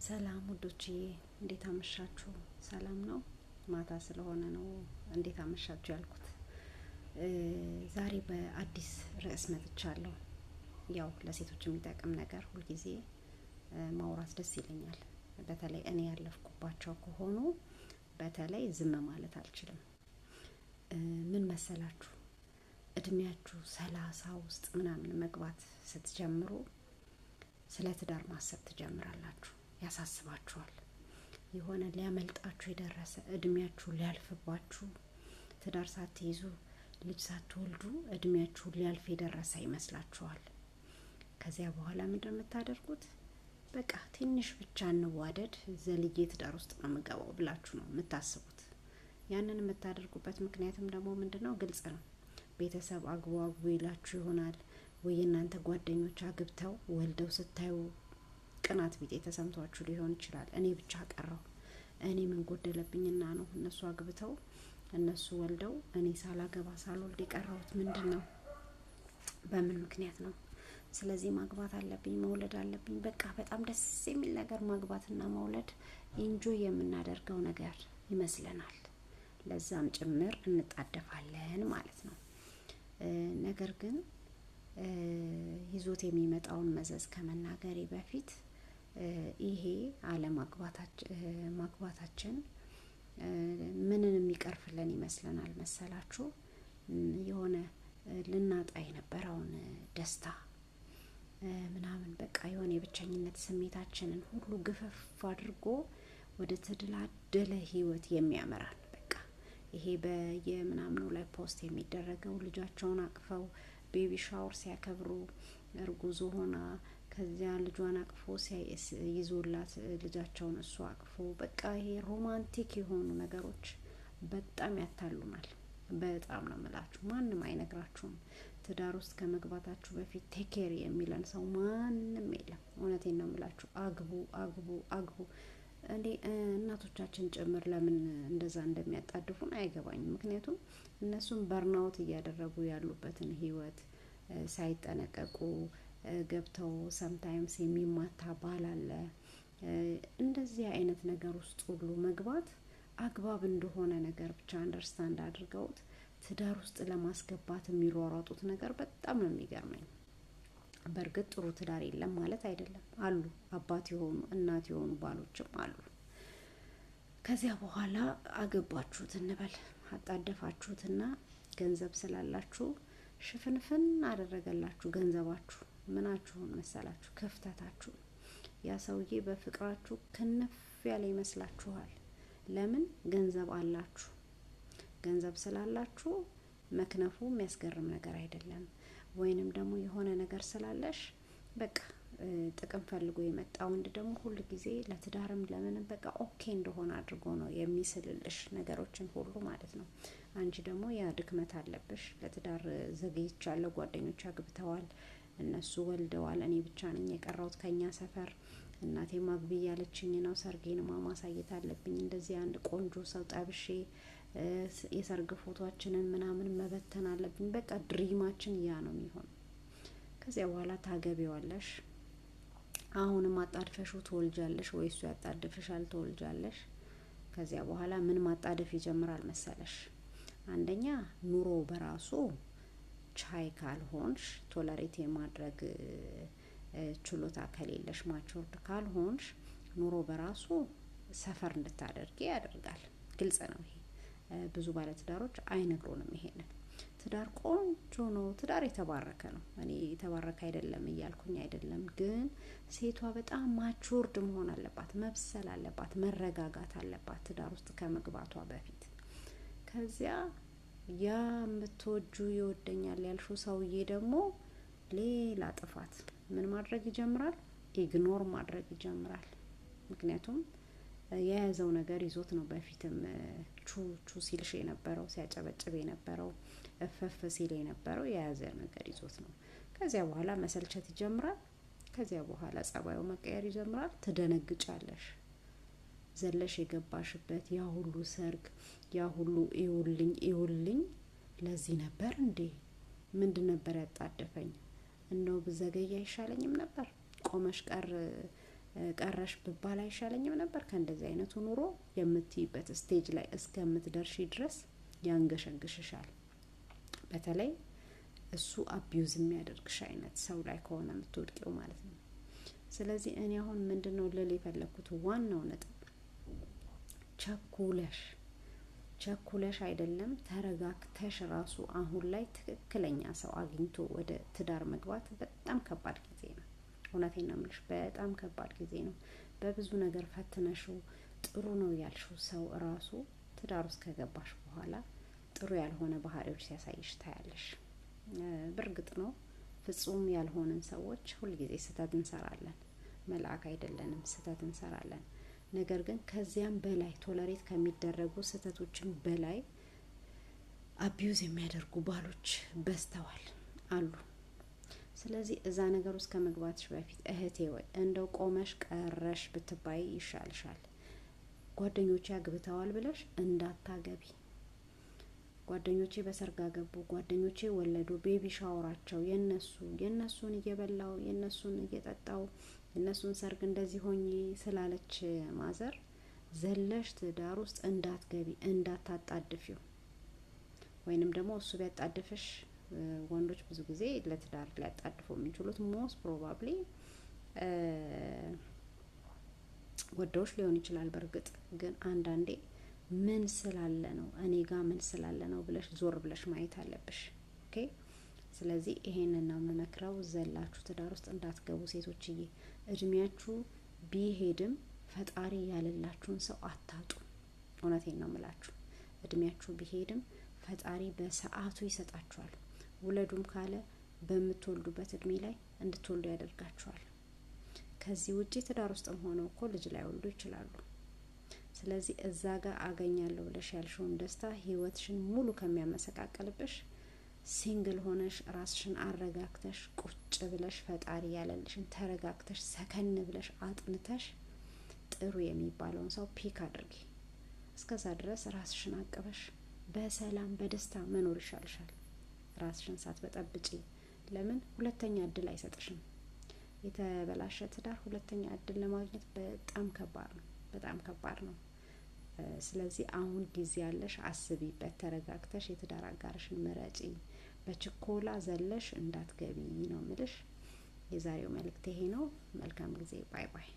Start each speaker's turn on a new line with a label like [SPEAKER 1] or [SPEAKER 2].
[SPEAKER 1] ሰላም ውዶቼ እንዴት አመሻችሁ? ሰላም ነው? ማታ ስለሆነ ነው እንዴት አመሻችሁ ያልኩት። ዛሬ በአዲስ ርዕስ መጥቻለሁ። ያው ለሴቶች የሚጠቅም ነገር ሁልጊዜ ማውራት ደስ ይለኛል። በተለይ እኔ ያለፍኩባቸው ከሆኑ በተለይ ዝም ማለት አልችልም። ምን መሰላችሁ? እድሜያችሁ 30 ውስጥ ምናምን መግባት ስትጀምሩ ስለ ትዳር ማሰብ ትጀምራላችሁ። ያሳስባችኋል። የሆነ ሊያመልጣችሁ የደረሰ እድሜያችሁ ሊያልፍባችሁ ትዳር ሳትይዙ ልጅ ሳትወልዱ እድሜያችሁ ሊያልፍ የደረሰ ይመስላችኋል። ከዚያ በኋላ ምንድን የምታደርጉት? በቃ ትንሽ ብቻ እንዋደድ ዘልዬ ትዳር ውስጥ ነው የምገባው ብላችሁ ነው የምታስቡት። ያንን የምታደርጉበት ምክንያትም ደግሞ ምንድነው? ግልጽ ነው። ቤተሰብ አግቡ አግቡ ይላችሁ ይሆናል ወይ እናንተ ጓደኞች አግብተው ወልደው ስታዩ ቅናት ቢጤ ተሰምቷችሁ ሊሆን ይችላል። እኔ ብቻ ቀረው፣ እኔ ምን ጎደለብኝና ነው እነሱ አግብተው እነሱ ወልደው እኔ ሳላገባ ሳልወልድ የቀረሁት ምንድነው? በምን ምክንያት ነው? ስለዚህ ማግባት አለብኝ፣ መውለድ አለብኝ። በቃ በጣም ደስ የሚል ነገር ማግባትና መውለድ ኢንጆይ የምናደርገው ነገር ይመስለናል። ለዛም ጭምር እንጣደፋለን ማለት ነው። ነገር ግን ይዞት የሚመጣውን መዘዝ ከመናገሬ በፊት ይሄ ማግባታችን ምንን የሚቀርፍልን ይመስለናል መሰላችሁ? የሆነ ልናጣ የነበረውን ደስታ ምናምን በቃ የሆነ የብቸኝነት ስሜታችንን ሁሉ ግፈፍ አድርጎ ወደ ተደላደለ ህይወት የሚያመራን በቃ ይሄ በየምናምኑ ላይ ፖስት የሚደረገው ልጃቸውን አቅፈው ቤቢ ሻወር ሲያከብሩ እርጉዝ ሆና ከዚያ ልጇን አቅፎ ይዞላት ልጃቸውን እሱ አቅፎ በቃ ይሄ ሮማንቲክ የሆኑ ነገሮች በጣም ያታሉናል። በጣም ነው የምላችሁ። ማንም አይነግራችሁም። ትዳር ውስጥ ከመግባታችሁ በፊት ቴክ ኬር የሚለን ሰው ማንም የለም። እውነቴን ነው የምላችሁ። አግቡ አግቡ አግቡ። እንዴ እናቶቻችን ጭምር ለምን እንደዛ እንደሚያጣድፉን አይገባኝም። ምክንያቱም እነሱም በርናውት እያደረጉ ያሉበትን ህይወት ሳይጠነቀቁ ገብተው ሰምታይምስ የሚማታ ባል አለ። እንደዚህ አይነት ነገር ውስጥ ሁሉ መግባት አግባብ እንደሆነ ነገር ብቻ አንደርስታንድ አድርገውት ትዳር ውስጥ ለማስገባት የሚሯሯጡት ነገር በጣም ነው የሚገርመኝ። በእርግጥ ጥሩ ትዳር የለም ማለት አይደለም። አሉ አባት የሆኑ እናት የሆኑ ባሎችም አሉ። ከዚያ በኋላ አገባችሁት እንበል፣ አጣደፋችሁትና ገንዘብ ስላላችሁ ሽፍንፍን አደረገላችሁ ገንዘባችሁ። ምናችሁን መሰላችሁ? ክፍተታችሁ። ያ ሰውዬ በፍቅራችሁ ክንፍ ያለ ይመስላችኋል። ለምን? ገንዘብ አላችሁ። ገንዘብ ስላላችሁ መክነፉ የሚያስገርም ነገር አይደለም። ወይንም ደግሞ የሆነ ነገር ስላለሽ በቃ ጥቅም ፈልጎ የመጣ ወንድ ደግሞ ሁሉ ጊዜ ለትዳርም ለምንም በቃ ኦኬ እንደሆነ አድርጎ ነው የሚስልልሽ ነገሮችን ሁሉ ማለት ነው። አንቺ ደግሞ ያ ድክመት አለብሽ። ለትዳር ዘግይቻለሁ፣ ጓደኞች አግብተዋል፣ እነሱ ወልደዋል፣ እኔ ብቻ ነኝ የቀረሁት ከኛ ሰፈር። እናቴ ማግቢ ያለችኝ ነው፣ ሰርጌን ማሳየት አለብኝ። እንደዚህ አንድ ቆንጆ ሰው ጠብሼ የሰርግ ፎቶአችንን ምናምን መበተን አለብኝ። በቃ ድሪማችን ያ ነው የሚሆነው። ከዚያ በኋላ ታገቢዋለሽ። አሁንም አጣድፈሹ ትወልጃለሽ፣ ወይ እሱ ያጣድፍሻል፣ ትወልጃለሽ። ከዚያ በኋላ ምን ማጣደፍ ይጀምራል መሰለሽ? አንደኛ ኑሮ በራሱ ቻይ ካልሆንሽ፣ ቶለሬት የማድረግ ችሎታ ከሌለሽ፣ ማቹርድ ካልሆንሽ ኑሮ በራሱ ሰፈር እንድታደርጊ ያደርጋል። ግልጽ ነው ይሄ። ብዙ ባለትዳሮች አይነግሩንም ይሄንን። ትዳር ቆንጆ ነው፣ ትዳር የተባረከ ነው። እኔ የተባረከ አይደለም እያልኩኝ አይደለም፣ ግን ሴቷ በጣም ማቹርድ መሆን አለባት፣ መብሰል አለባት፣ መረጋጋት አለባት ትዳር ውስጥ ከመግባቷ በፊት። ከዚያ ያ የምትወጁ ይወደኛል ያልሽው ሰውዬ ደግሞ ሌላ ጥፋት ምን ማድረግ ይጀምራል? ኢግኖር ማድረግ ይጀምራል። ምክንያቱም የያዘው ነገር ይዞት ነው። በፊትም ቹ ሲልሽ የነበረው፣ ሲያጨበጭብ የነበረው፣ እፈፍ ሲል የነበረው የያዘ ነገር ይዞት ነው። ከዚያ በኋላ መሰልቸት ይጀምራል። ከዚያ በኋላ ጸባዩ መቀየር ይጀምራል። ትደነግጫለሽ። ዘለሽ የገባሽበት ያ ሁሉ ሰርግ፣ ያ ሁሉ ይውልኝ ለዚህ ነበር እንዴ? ምንድን ነበር ያጣደፈኝ? እንደው ብዘገይ አይሻለኝም ነበር? ቆመሽ ቀር ቀረሽ ብባል አይሻለኝም ነበር ከእንደዚህ አይነቱ ኑሮ የምትይበት ስቴጅ ላይ እስከምትደርሺ ድረስ ያንገሸግሽሻል። በተለይ እሱ አቢዩዝ የሚያደርግሽ አይነት ሰው ላይ ከሆነ የምትወድቂው ማለት ነው። ስለዚህ እኔ አሁን ምንድነው ልል የፈለኩት ዋናው ነጥብ ቸኩለሽ አይደለም ተረጋግተሽ ራሱ አሁን ላይ ትክክለኛ ሰው አግኝቶ ወደ ትዳር መግባት በጣም ከባድ ጊዜ ነው። እውነቴን ነው የምልሽ፣ በጣም ከባድ ጊዜ ነው። በብዙ ነገር ፈትነሽው ጥሩ ነው ያልሽው ሰው ራሱ ትዳር ውስጥ ከገባሽ በኋላ ጥሩ ያልሆነ ባህሪዎች ሲያሳይሽ ታያለሽ። በእርግጥ ነው ፍጹም ያልሆነን ሰዎች ሁልጊዜ ስህተት እንሰራለን፣ መልአክ አይደለንም፣ ስህተት እንሰራለን። ነገር ግን ከዚያም በላይ ቶለሬት ከሚደረጉ ስህተቶችም በላይ አቢዩዝ የሚያደርጉ ባሎች በዝተዋል አሉ። ስለዚህ እዛ ነገር ውስጥ ከመግባትሽ በፊት እህቴ ወይ እንደው ቆመሽ ቀረሽ ብትባይ ይሻልሻል። ጓደኞቼ አግብተዋል ብለሽ እንዳታገቢ። ጓደኞቼ በሰርግ አገቡ፣ ጓደኞቼ ወለዱ፣ ቤቢ ሻወራቸው የነሱን እየበላው የነሱን እየጠጣው የነሱን ሰርግ እንደዚህ ሆኜ ስላለች ማዘር ዘለሽ ትዳር ውስጥ እንዳትገቢ፣ እንዳታጣድፊው። ወይንም ደግሞ እሱ ቢያጣድፍሽ ወንዶች ብዙ ጊዜ ለትዳር ሊያጣድፉ የሚችሉት ሞስት ፕሮባብሊ ወደውሽ ሊሆን ይችላል። በእርግጥ ግን አንዳንዴ ምን ስላለ ነው እኔ ጋር ምን ስላለ ነው ብለሽ ዞር ብለሽ ማየት አለብሽ። ኦኬ። ስለዚህ ይሄንን ነው የምመክረው፣ ዘላችሁ ትዳር ውስጥ እንዳትገቡ ሴቶችዬ። እድሜያችሁ ቢሄድም ፈጣሪ ያለላችሁን ሰው አታጡ። እውነቴን ነው የምላችሁ። እድሜያችሁ ቢሄድም ፈጣሪ በሰዓቱ ይሰጣችኋል። ውለዱም ካለ በምትወልዱበት እድሜ ላይ እንድትወልዱ ያደርጋችኋል። ከዚህ ውጪ ትዳር ውስጥም ሆነው እኮ ልጅ ላይ ወልዱ ይችላሉ። ስለዚህ እዛ ጋር አገኛለሁ ብለሽ ያልሽውን ደስታ ህይወትሽን ሙሉ ከሚያመሰቃቀልብሽ ሲንግል ሆነሽ ራስሽን አረጋግተሽ ቁጭ ብለሽ ፈጣሪ ያለልሽን ተረጋግተሽ ሰከን ብለሽ አጥንተሽ ጥሩ የሚባለውን ሰው ፒክ አድርጊ። እስከዛ ድረስ ራስሽን አቅበሽ በሰላም በደስታ መኖር ይሻልሻል፣ ራስሽን ሳትበጠብጪ። ለምን ሁለተኛ እድል አይሰጥሽም። የተበላሸ ትዳር ሁለተኛ እድል ለማግኘት በጣም ከባድ ነው። ስለዚህ አሁን ጊዜ ያለሽ፣ አስቢበት፣ ተረጋግተሽ የትዳር አጋርሽን ምረጪ። በችኮላ ዘለሽ እንዳትገቢ ነው ምልሽ። የዛሬው መልእክት ይሄ ነው። መልካም ጊዜ። ባይ ባይ።